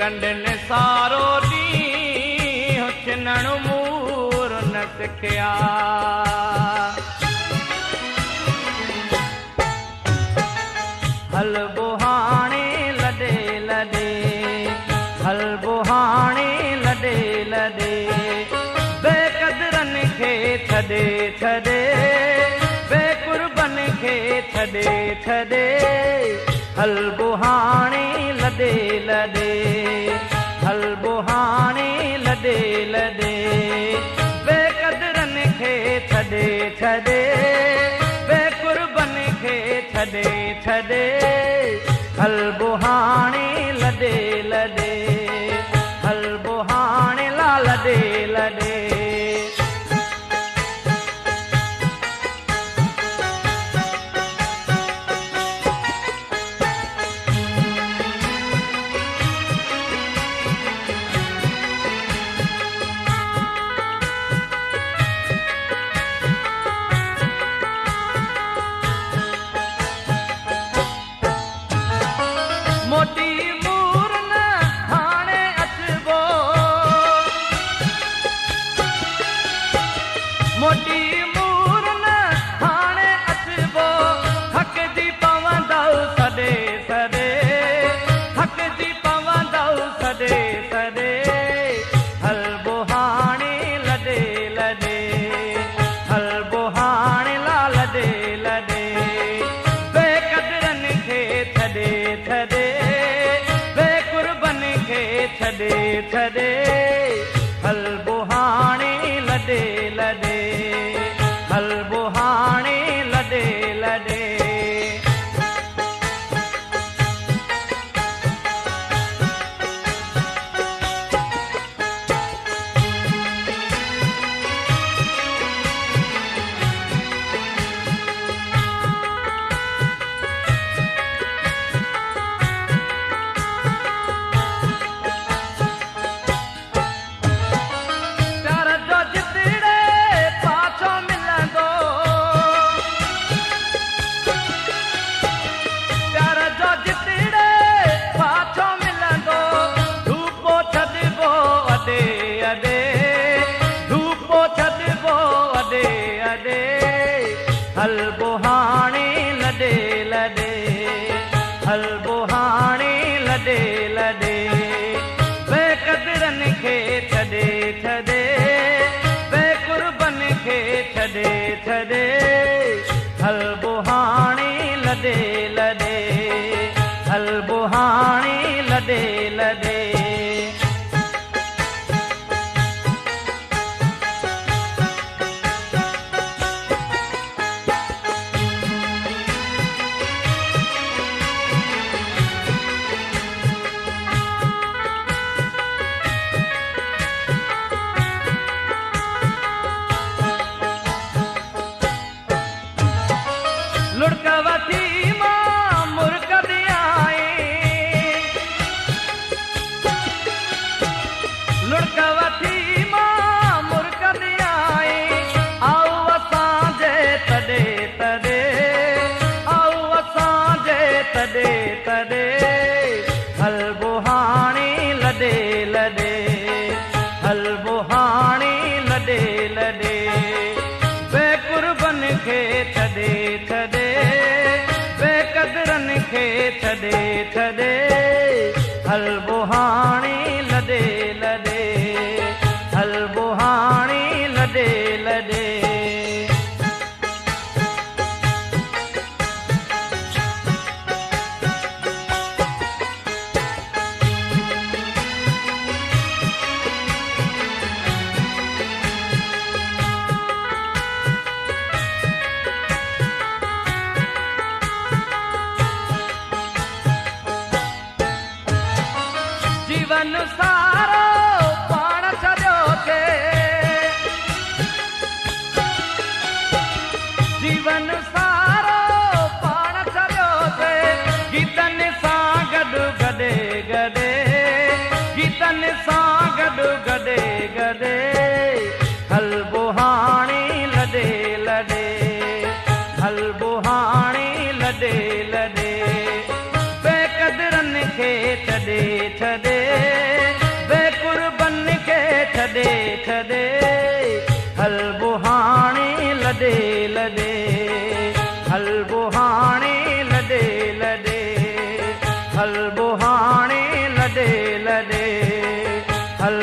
कंडनि सारो ॾींहुं चिनण मूर न सिखिया हल बुहाणे लॾे लॾे हल बुहाणे लॾे लॾे बेक़दरनि खे छॾे छॾे बेक़ुर्बन खे छॾे छॾे हल बुहाणे लॾे लॾे हल बुहाणे लॾे लॾे बेक़दरनि खे छॾे छॾे बेक़ुर्बन खे छॾे छॾे हल बुहाणे लॾे लॾे हल बुहाणे ला लॾे लॾे मोटी मूर न हाणे अचबो मोटी मूर न हाणे अचबो थकिजी पवंदव सॾे सॾे थकिजी पवंदव सॾे सॾे हल बुहाणे लॾे लॾे हल बुहाणे ला लॾे लॾे बेक़दरनि खे छॾे छॾे छॾे छॾे हल बुहाणे लॾे लॾे हल बुहाणे लॾे लॾे हल बुहाणे लॾे लॾे हल बुहाणे लॾे लॾे बेक़दरनि खे छॾे छॾे बेक़ुर्बन खे छॾे छॾे हल बुहाणे लॾे लॾे हल बुहाणे लॾे लॾे लुड़क वठी मां मुर्क ॾियाई लुड़क वठी मां मुर्क ॾियाई आओ असांजे तॾे तॾे आओ असांजे तॾे तॾे हल बुहाणे लॾे लॾे हल बुहाणे लॾे लॾे बेक़ुर्बन खे छॾे छॾे बेक़दरनि खे छॾे छॾे हल बुहाणे लॾे लॾे हल बुहाणे लॾे लॾे जीवन सारो पाण छॾियो थे जीवन सारो पाण छॾियो थे गीतनि सां गॾु गॾे गॾे गीतनि सां गॾु गॾे गॾे हल बुहाणे लॾे लॾे हल बुहाणे लॾे लॾे बेक़दरनि खे छॾे छॾे छॾे छॾे हल बुहाणी लॾे लॾे हल बुहाणी लॾे लॾे हल बुहाणी लॾे लॾे हल